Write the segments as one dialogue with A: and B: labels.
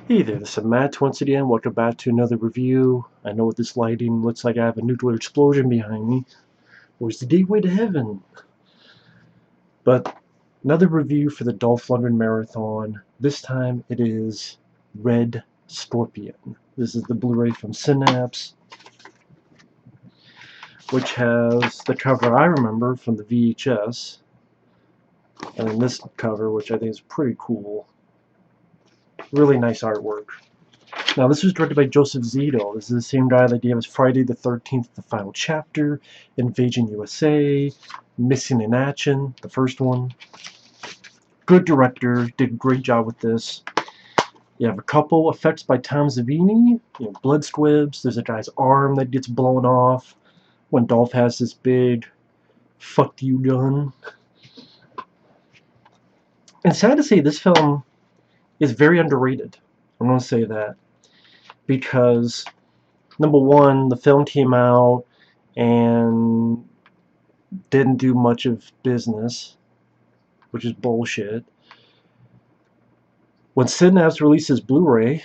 A: Hey there, this is Matt once again. Welcome back to another review. I know with this lighting looks like I have a nuclear explosion behind me. Or it's the gateway to heaven. But another review for the Dolph Lundgren Marathon. This time it is Red Scorpion. This is the Blu-ray from Synapse, which has the cover I remember from the VHS. And then this cover, which I think is pretty cool. Really nice artwork. Now, this was directed by Joseph Zito. This is the same guy that gave us Friday the 13th, the final chapter, Invasion USA, Missing in Action, the first one. Good director, did a great job with this. You have a couple effects by Tom Savini, blood squibs. There's a guy's arm that gets blown off when Dolph has this big fuck you gun. And sad to say, this film is very underrated. I'm going to say that. Because number one, the film came out and didn't do much of business, which is bullshit. When Synapse releases Blu-ray,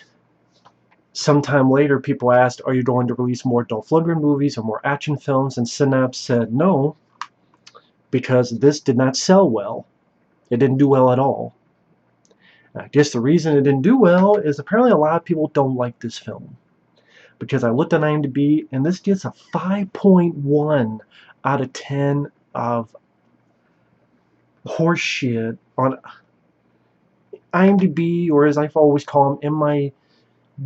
A: sometime later people asked, are you going to release more Dolph Lundgren movies or more action films? And Synapse said no, because this did not sell well. It didn't do well at all. I guess the reason it didn't do well is apparently a lot of people don't like this film. Because I looked at IMDb, and this gets a 5.1 out of 10 of horseshit on IMDb, or as I always call them, in my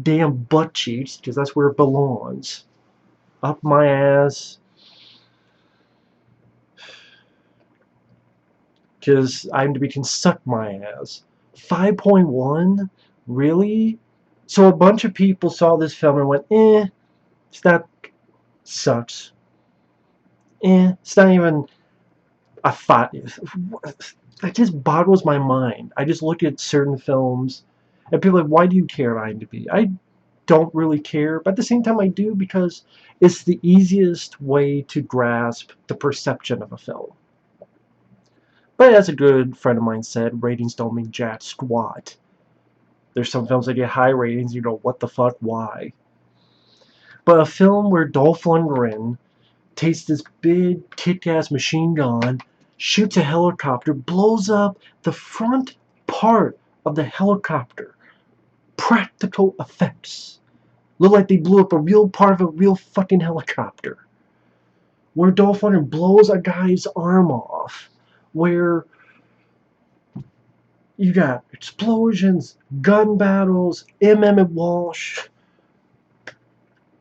A: damn butt cheeks, because that's where it belongs. Up my ass. Because IMDb can suck my ass. 5.1? Really? So a bunch of people saw this film and went, that sucks. It's not even a 5. That just boggles my mind. I just look at certain films and people are like, why do you care about IMDb? I don't really care, but at the same time I do, because it's the easiest way to grasp the perception of a film. But as a good friend of mine said, ratings don't mean jack squat. There's some films that get high ratings, you know, what the fuck, why? But a film where Dolph Lundgren takes this big kick-ass machine gun, shoots a helicopter, blows up the front part of the helicopter. Practical effects. Look like they blew up a real part of a real fucking helicopter. Where Dolph Lundgren blows a guy's arm off. Where you got explosions, gun battles, Emmett Walsh.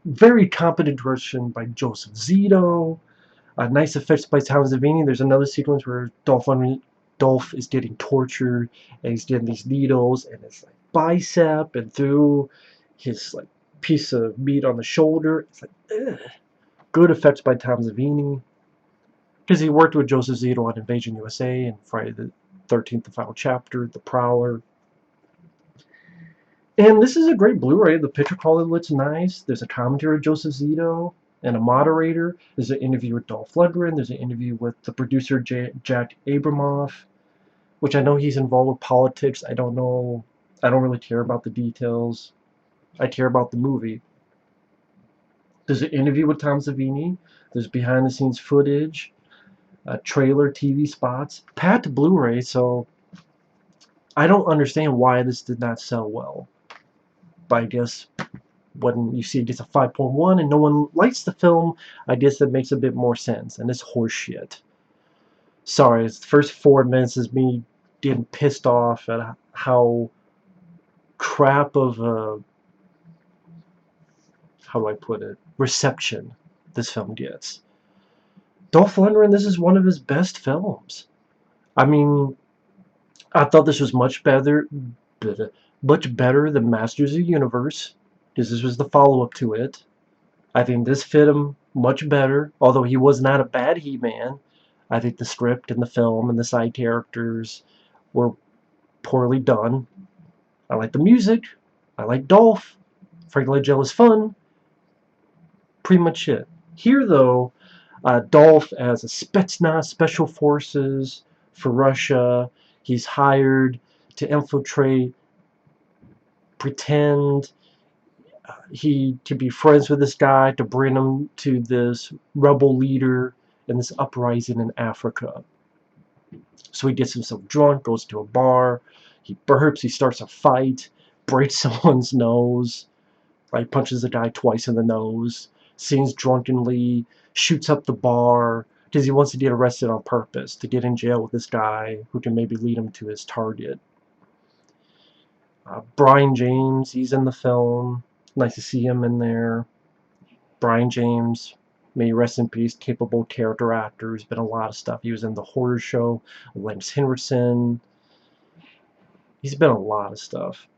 A: Very competent direction by Joseph Zito. Nice effects by Tom Savini. There's another sequence where Dolph is getting tortured, and he's getting these needles in his like bicep and through his like piece of meat on the shoulder. It's like, ugh. Good effects by Tom Savini, because he worked with Joseph Zito on Invasion USA and Friday the 13th, the final chapter, The Prowler. And this is a great Blu-ray. The picture quality looks nice. There's a commentary of Joseph Zito and a moderator. There's an interview with Dolph Lundgren. There's an interview with the producer Jack Abramoff, which I know he's involved with politics. I don't know. I don't really care about the details. I care about the movie. There's an interview with Tom Savini. There's behind-the-scenes footage, trailer, TV spots, packed Blu-ray. So I don't understand why this did not sell well. But I guess when you see it gets a 5.1 and no one likes the film, I guess that makes a bit more sense. And it's horseshit. Sorry, the first 4 minutes is me getting pissed off at how crap of a, how do I put it, reception this film gets. Dolph Lundgren, this is one of his best films. I mean, I thought this was much better than Masters of the Universe, because this was the follow-up to it. I think this fit him much better, although he was not a bad He-Man. I think the script and the film and the side characters were poorly done. I like the music. I like Dolph. Frank Langella is fun. Pretty much it. Here, though, Dolph as a Spetsnaz Special Forces for Russia. He's hired to infiltrate pretend to be friends with this guy to bring him to this rebel leader in this uprising in Africa. So he gets himself drunk, goes to a bar, he burps, he starts a fight, breaks someone's nose, like punches the guy twice in the nose, sings drunkenly, shoots up the bar, because he wants to get arrested on purpose, to get in jail with this guy who can maybe lead him to his target. Brian James, he's in the film. Nice to see him in there. Brian James, may rest in peace, capable character actor. He's been in a lot of stuff. He was in The Horror Show, Lance Henriksen. He's been in a lot of stuff.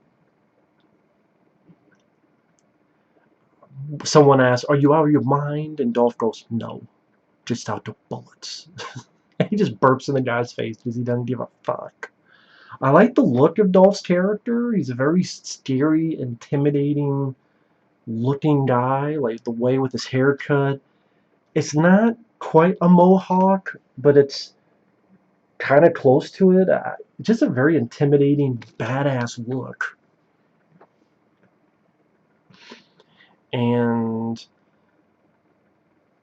A: Someone asks, "Are you out of your mind?" And Dolph goes, "No, just out of bullets." He just burps in the guy's face because he doesn't give a fuck. I like the look of Dolph's character. He's a very scary, intimidating looking guy. Like the way with his haircut. It's not quite a mohawk, but it's kind of close to it. Just a very intimidating, badass look. And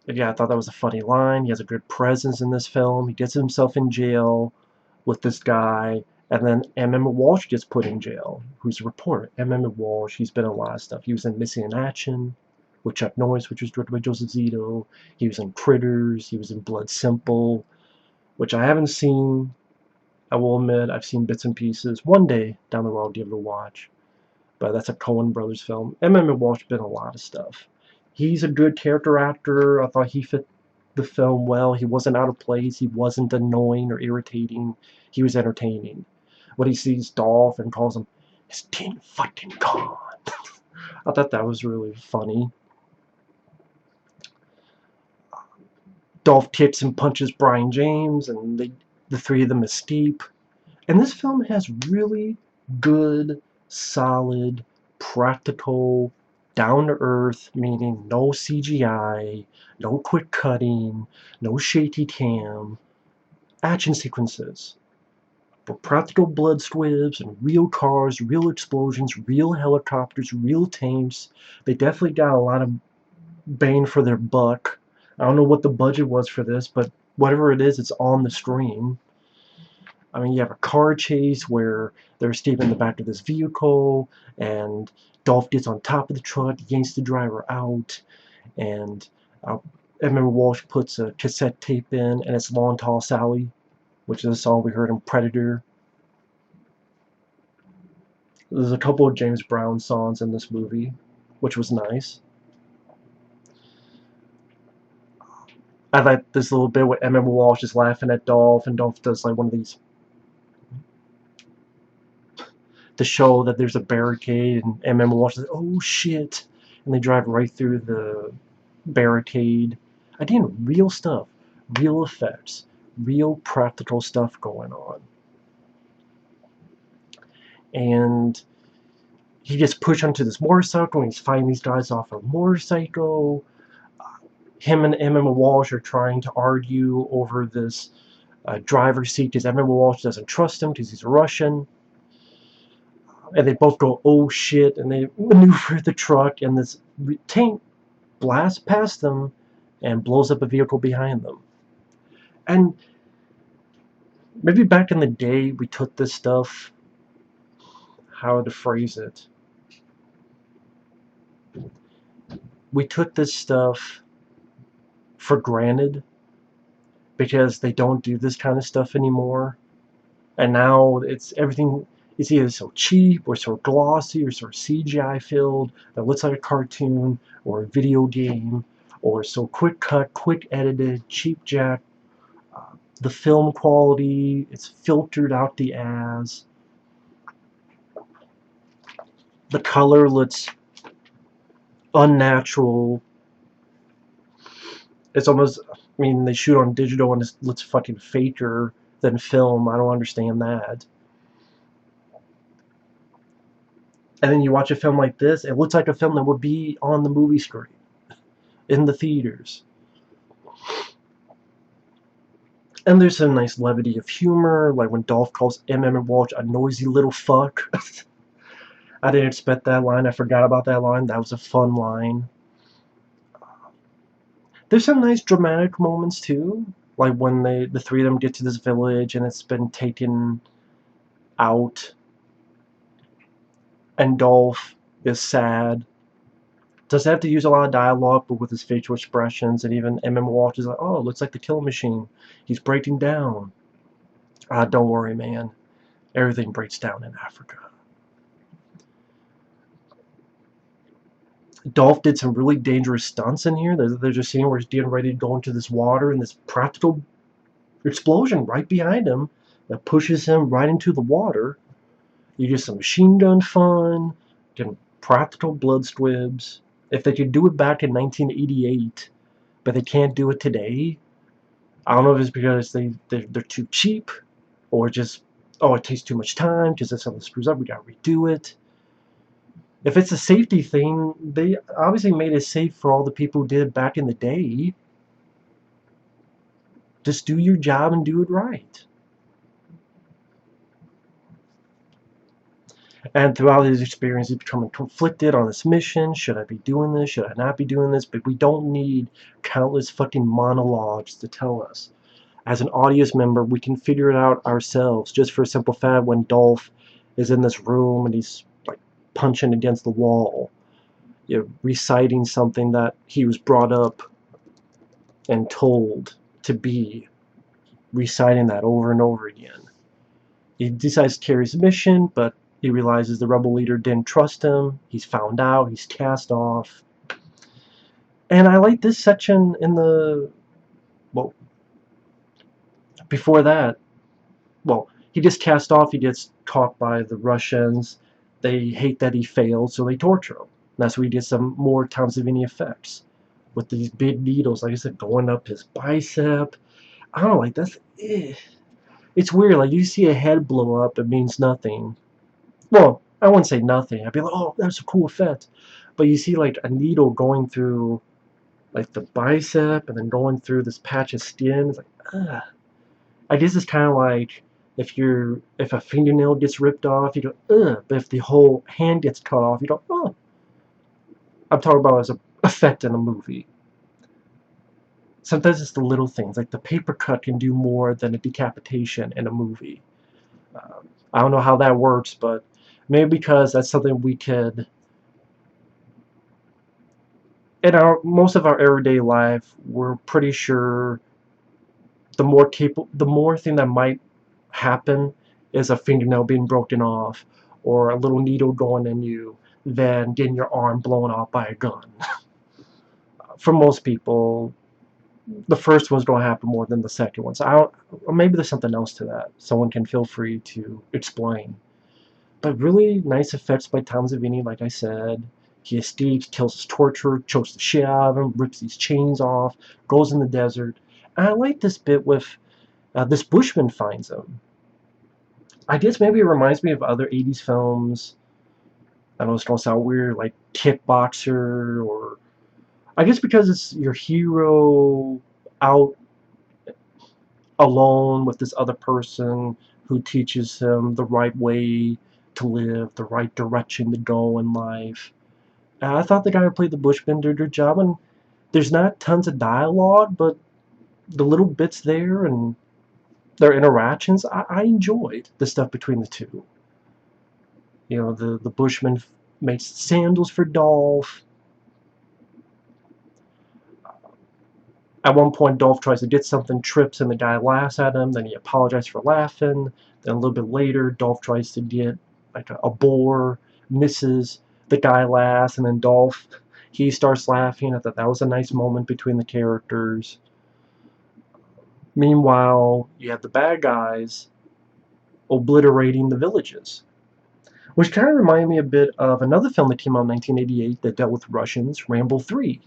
A: yeah, I thought that was a funny line. He has a good presence in this film. He gets himself in jail with this guy, and then M.M. Walsh gets put in jail, who's a reporter. M.M. Walsh, he's been in a lot of stuff. He was in Missing in Action with Chuck Norris, which was directed by Joseph Zito. He was in Critters. He was in Blood Simple, which I haven't seen. I will admit, I've seen bits and pieces. One day down the road, I'll give it a watch. But that's a Coen Brothers film. M.M. Walsh been in a lot of stuff. He's a good character actor. I thought he fit the film well. He wasn't out of place. He wasn't annoying or irritating. He was entertaining. When he sees Dolph and calls him his tin fucking gone. I thought that was really funny. Dolph kicks and punches Brian James, and the three of them escape. And this film has really good, solid, practical, down-to-earth, meaning no CGI, no quick cutting, no shaky cam, action sequences. But practical blood squibs and real cars, real explosions, real helicopters, real tanks. They definitely got a lot of bang for their buck. I don't know what the budget was for this, but whatever it is, it's on the screen. I mean, you have a car chase where they're escaping the back of this vehicle, and Dolph gets on top of the truck, yanks the driver out, and M.M. Walsh puts a cassette tape in, and it's Long Tall Sally, which is a song we heard in Predator. There's a couple of James Brown songs in this movie, which was nice. I like this little bit where M.M. Walsh is laughing at Dolph, and Dolph does like one of these to show that there's a barricade, and M.M. Walsh says, "Oh shit," and they drive right through the barricade. Again, real stuff, real effects, real practical stuff going on. And he gets pushed onto this motorcycle, and he's fighting these guys off a motorcycle. Him and M.M. Walsh are trying to argue over this driver's seat because M.M. Walsh doesn't trust him because he's a Russian. And they both go, "Oh shit," and they maneuver the truck, and this tank blasts past them and blows up a vehicle behind them. And maybe back in the day, we took this stuff, how to phrase it, we took this stuff for granted because they don't do this kind of stuff anymore. And now it's everything is either so cheap or so glossy or so CGI filled that looks like a cartoon or a video game, or so quick cut, quick edited, cheap jack. The film quality, it's filtered out the ass. The color looks unnatural. It's almost, I mean, they shoot on digital and it looks fucking faker than film. I don't understand that. And then you watch a film like this, it looks like a film that would be on the movie screen, in the theaters. And there's some nice levity of humor, like when Dolph calls M.M. Walsh a noisy little fuck. I didn't expect that line. I forgot about that line. That was a fun line. There's some nice dramatic moments too, like when the three of them get to this village and it's been taken out, and Dolph is sad. Doesn't have to use a lot of dialogue, but with his facial expressions, and even Emma Walsh is like, "Oh, looks like the kill machine. He's breaking down." Don't worry, man. Everything breaks down in Africa. Dolph did some really dangerous stunts in here. There's a scene where he's getting ready to go into this water, and this practical explosion right behind him that pushes him right into the water. You get some machine gun fun, getting practical blood squibs. If they could do it back in 1988, but they can't do it today, I don't know if it's because they're too cheap, or just, oh, it takes too much time because if something screws up, we gotta redo it. If it's a safety thing, they obviously made it safe for all the people who did it back in the day. Just do your job and do it right. And throughout his experience, he's becoming conflicted on this mission. Should I be doing this? Should I not be doing this? But we don't need countless fucking monologues to tell us. As an audience member, we can figure it out ourselves. Just for a simple fact, when Dolph is in this room and he's like punching against the wall, you're reciting something that he was brought up and told to be, reciting that over and over again. He decides to carry his mission, but he realizes the rebel leader didn't trust him. He's found out. He's cast off. And I like this section in the, well, before that, well, he gets cast off. He gets caught by the Russians. They hate that he failed, so they torture him. And that's where he gets some more Tom Savini effects with these big needles, like I said, going up his bicep. I don't know, like that's, it's weird. Like you see a head blow up, it means nothing. Well, I wouldn't say nothing. I'd be like, oh, that's a cool effect. But you see like a needle going through like the bicep and then going through this patch of skin. It's like, ugh. I guess it's kind of like if a fingernail gets ripped off, you go, ugh. But if the whole hand gets cut off, you go, oh. I'm talking about as an effect in a movie. Sometimes it's the little things, like the paper cut can do more than a decapitation in a movie. I don't know how that works, but maybe because that's something we could, in our most of our everyday life, we're pretty sure the more thing that might happen is a fingernail being broken off or a little needle going in you than getting your arm blown off by a gun. For most people, the first one's going to happen more than the second one. So or maybe there's something else to that. Someone can feel free to explain. But really nice effects by Tom Savini, like I said. He escapes, kills his torturer, chokes the shit out of him, rips these chains off, goes in the desert. And I like this bit with this bushman finds him. I guess maybe it reminds me of other 80s films. I know it's going to sound weird, like Kickboxer, or I guess because it's your hero out alone with this other person who teaches him the right way to live, the right direction to go in life. I thought the guy who played the Bushman did a good job, and there's not tons of dialogue, but the little bits there and their interactions, I enjoyed the stuff between the two. You know, the Bushman makes sandals for Dolph. At one point, Dolph tries to get something, trips, and the guy laughs at him. Then he apologizes for laughing. Then a little bit later, Dolph tries to get like a boar, misses. The guy laughs, and then Dolph, he starts laughing. I thought that was a nice moment between the characters. Meanwhile, you have the bad guys obliterating the villages, which kind of reminded me a bit of another film that came out in 1988 that dealt with Russians, Rambo 3,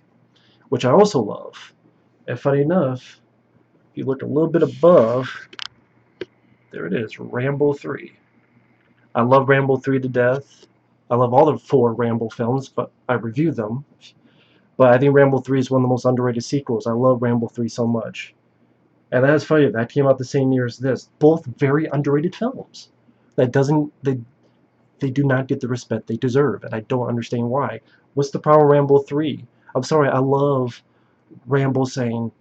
A: which I also love. And funny enough, if you look a little bit above, there it is, Rambo 3. I love Rambo 3 to death. I love all the 4 Rambo films, but I review them. But I think Rambo 3 is one of the most underrated sequels. I love Rambo 3 so much. And that's funny, that came out the same year as this. Both very underrated films. That doesn't, They do not get the respect they deserve, and I don't understand why. What's the problem with Rambo 3? I'm sorry, I love Rambo saying,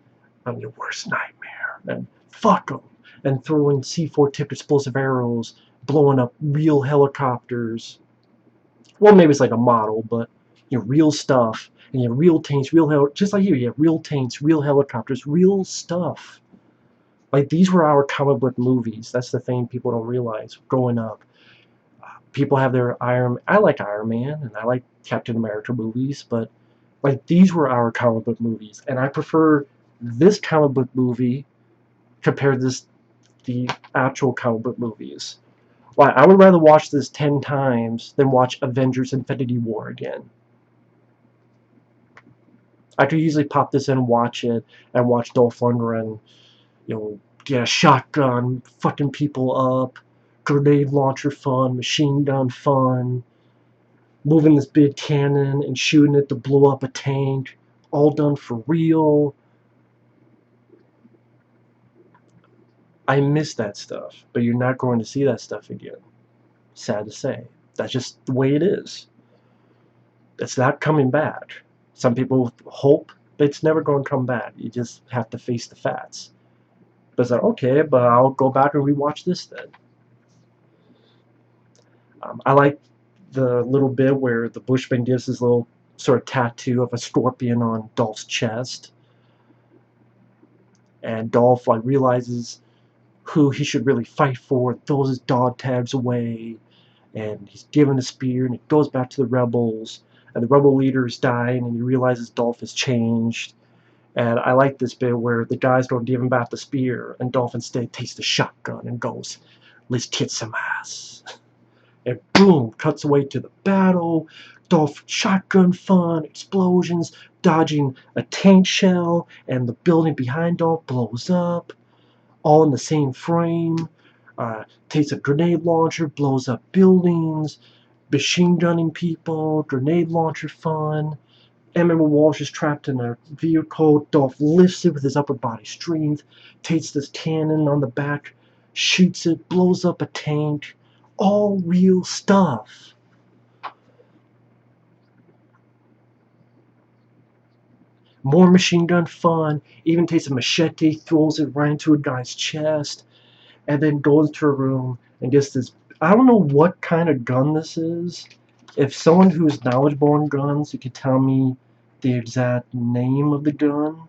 A: I'm your worst nightmare, and fuck them, and throwing C4 tipped explosive arrows, blowing up real helicopters. Well, maybe it's like a model, but real stuff, and you have real tanks, just like here, you have real tanks, real helicopters, real stuff. Like, these were our comic book movies. That's the thing people don't realize growing up. People have their I like Iron Man, and I like Captain America movies, but like, these were our comic book movies, and I prefer this comic book movie compared to the actual comic book movies. Like, I would rather watch this 10 times than watch Avengers Infinity War again. I could easily pop this in and watch Dolph Lundgren, get a shotgun, fucking people up, grenade launcher fun, machine gun fun, moving this big cannon and shooting it to blow up a tank, all done for real. I miss that stuff, but you're not going to see that stuff again. Sad to say. That's just the way it is. It's not coming back. Some people hope that it's never going to come back. You just have to face the facts. But it's like, okay, but I'll go back and rewatch this then. I like the little bit where the Bushman gives his little sort of tattoo of a scorpion on Dolph's chest. And Dolph like realizes who he should really fight for, throws his dog tags away, and he's given a spear, and he goes back to the rebels, and the rebel leader is dying, and he realizes Dolph has changed. And I like this bit where the guys don't give him back the spear, and Dolph instead takes the shotgun and goes, let's kick some ass. And boom, cuts away to the battle. Dolph shotgun fun, explosions, dodging a tank shell, and the building behind Dolph blows up, all in the same frame. Takes a grenade launcher, blows up buildings, machine gunning people, grenade launcher fun. Emma Walsh is trapped in a vehicle. Dolph lifts it with his upper body strength, takes this cannon on the back, shoots it, blows up a tank. All real stuff. More machine gun fun. Even takes a machete, throws it right into a guy's chest, and then goes to a room and gets this. I don't know what kind of gun this is. If someone who's knowledgeable on guns, you could tell me the exact name of the gun.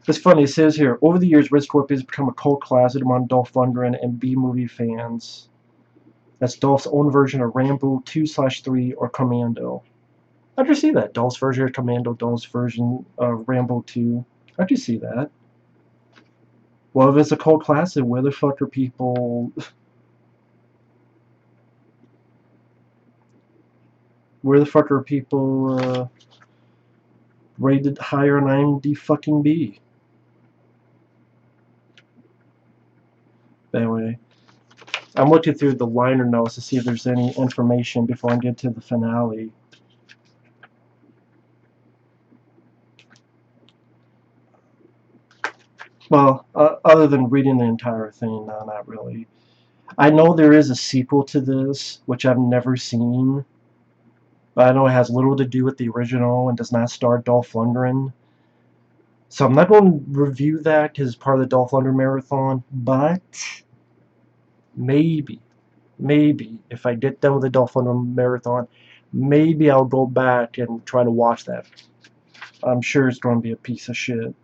A: It's funny, it says here, over the years, Red Scorpion has become a cult classic among Dolph Lundgren and B-movie fans. That's Dolph's own version of Rambo 2/3 or Commando. I could see that. Dolph's version of Commando, Dolph's version of Rambo 2. I could see that. Well, if it's a cult classic, where the fuck are people... Where the fuck are people rated higher on IMDb fucking B? Anyway, I'm looking through the liner notes to see if there's any information before I get to the finale. Well, other than reading the entire thing, no, not really. I know there is a sequel to this, which I've never seen. But I know it has little to do with the original and does not star Dolph Lundgren. So I'm not going to review that because it's part of the Dolph Lundgren marathon, but maybe, if I get done with the Dolph Lundgren marathon, maybe I'll go back and try to watch that. I'm sure it's going to be a piece of shit.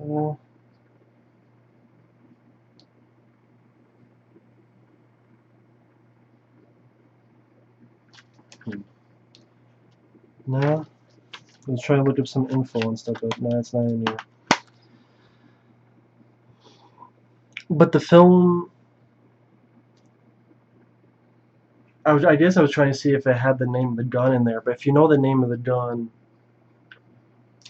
A: Well, no. I was trying to look up some info and stuff, but no, it's not in here. But the film, I guess I was trying to see if it had the name of the gun in there, but if you know the name of the gun,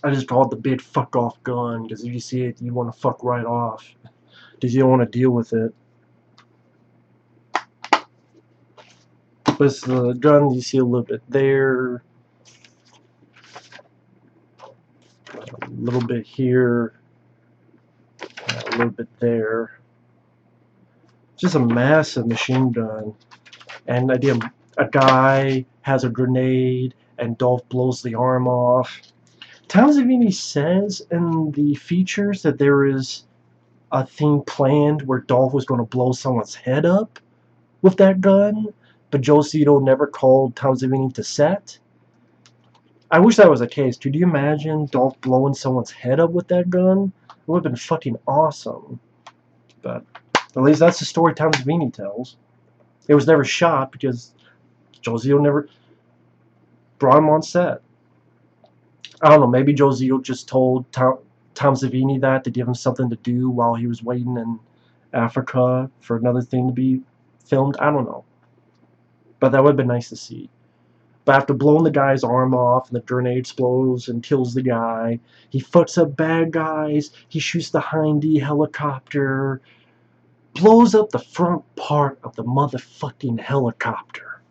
A: I just call it the big fuck off gun, because if you see it, you want to fuck right off, because you don't want to deal with it. With the gun, you see a little bit there, a little bit here, a little bit there. Just a massive machine gun. And again, a guy has a grenade, and Dolph blows the arm off. Tom Savini says in the features that there is a thing planned where Dolph was going to blow someone's head up with that gun, but Joe Zito never called Tom Savini to set. I wish that was the case. Could you imagine Dolph blowing someone's head up with that gun? It would have been fucking awesome. But at least that's the story Tom Savini tells. It was never shot because Joe Zito never brought him on set. I don't know, maybe Joe Zito just told Tom Savini that to give him something to do while he was waiting in Africa for another thing to be filmed. I don't know. But that would have been nice to see. But after blowing the guy's arm off and the grenade explodes and kills the guy, he fucks up bad guys, he shoots the Hindy helicopter, blows up the front part of the motherfucking helicopter.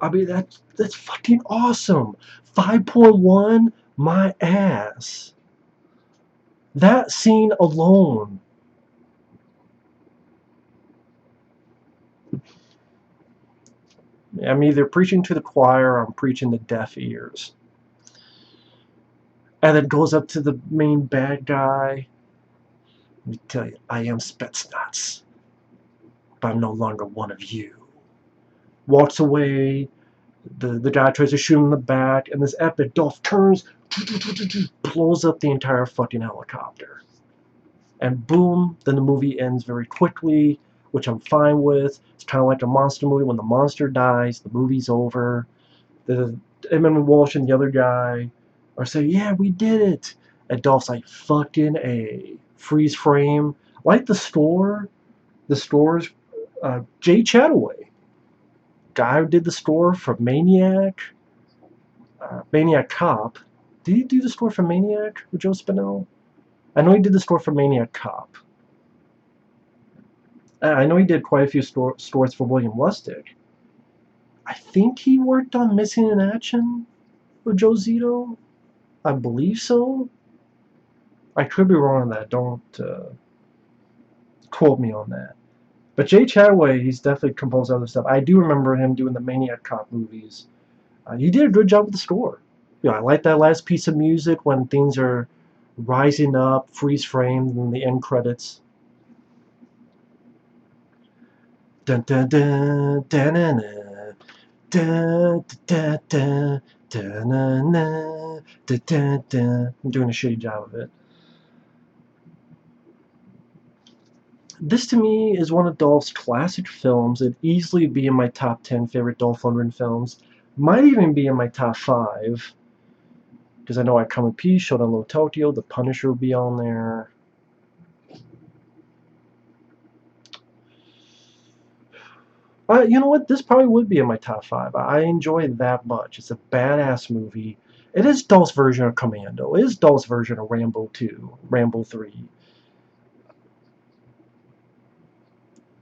A: I mean, that's fucking awesome. 5.1, my ass. That scene alone. I'm either preaching to the choir or I'm preaching to deaf ears. And then goes up to the main bad guy. Let me tell you, I am Spetsnaz, but I'm no longer one of you. Walks away. The guy tries to shoot him in the back, and this epic Dolph turns, blows up the entire fucking helicopter. And boom, then the movie ends very quickly, which I'm fine with. It's kind of like a monster movie. When the monster dies, the movie's over. The Eminem Walsh and the other guy are saying, yeah, we did it. And Dolph's like, fucking A. Freeze frame. Like the store's Jay Chataway. Guy who did the score for Maniac. Maniac Cop. Did he do the score for Maniac with Joe Spinell? I know he did the score for Maniac Cop. I know he did quite a few scores for William Lustig. I think he worked on Missing in Action with Joe Zito. I believe so. I could be wrong on that. Don't quote me on that. But Jay Chataway, he's definitely composed other stuff. I do remember him doing the Maniac Cop movies. He did a good job with the score. I like that last piece of music when things are rising up, freeze framed, and the end credits. Dun dun dun dun dun dun dun dun dun dun dun. I'm doing a shitty job of it. This to me is one of Dolph's classic films. It'd easily be in my top 10 favorite Dolph Lundgren films. Might even be in my top 5. Because I know I Come in Peace, Showdown Low Tokyo, The Punisher will be on there. You know what? This probably would be in my top 5. I enjoy it that much. It's a badass movie. It is Dolph's version of Commando. It is Dolph's version of Rambo 2, Rambo 3.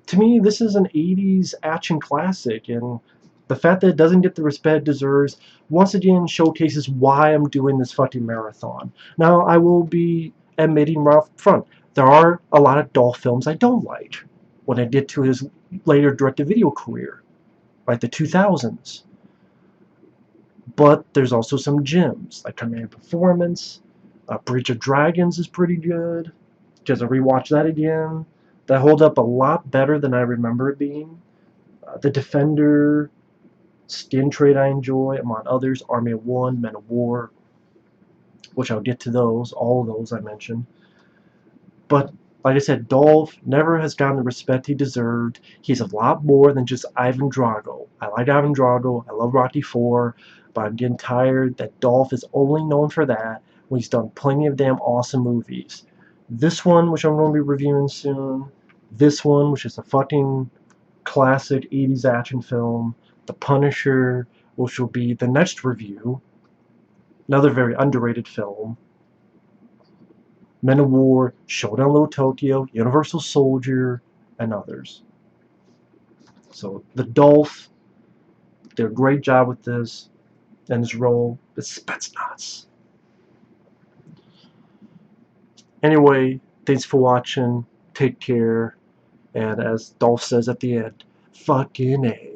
A: To me, this is an 80s action classic, and the fact that it doesn't get the respect it deserves once again showcases why I'm doing this fucking marathon. Now, I will be admitting right up front, there are a lot of Dolph films I don't like when I get to his later direct-to-video career, like the 2000s. But there's also some gems, like Command Performance, Breach of Dragons is pretty good, because I rewatched that again. That hold up a lot better than I remember it being. The Defender, Skin Trade I enjoy, among others, Army of One, Men of War, which I'll get to those, all of those I mentioned. But like I said, Dolph never has gotten the respect he deserved. He's a lot more than just Ivan Drago. I like Ivan Drago, I love Rocky IV, but I'm getting tired that Dolph is only known for that when he's done plenty of damn awesome movies. This one, which I'm going to be reviewing soon, this one, which is a fucking classic 80s action film, The Punisher, which will be the next review, another very underrated film, Men of War, Showdown Low Tokyo, Universal Soldier, and others. So the Dolph did a great job with this and his role. It's Spetsnaz. Anyway, thanks for watching. Take care. And as Dolph says at the end, fucking A.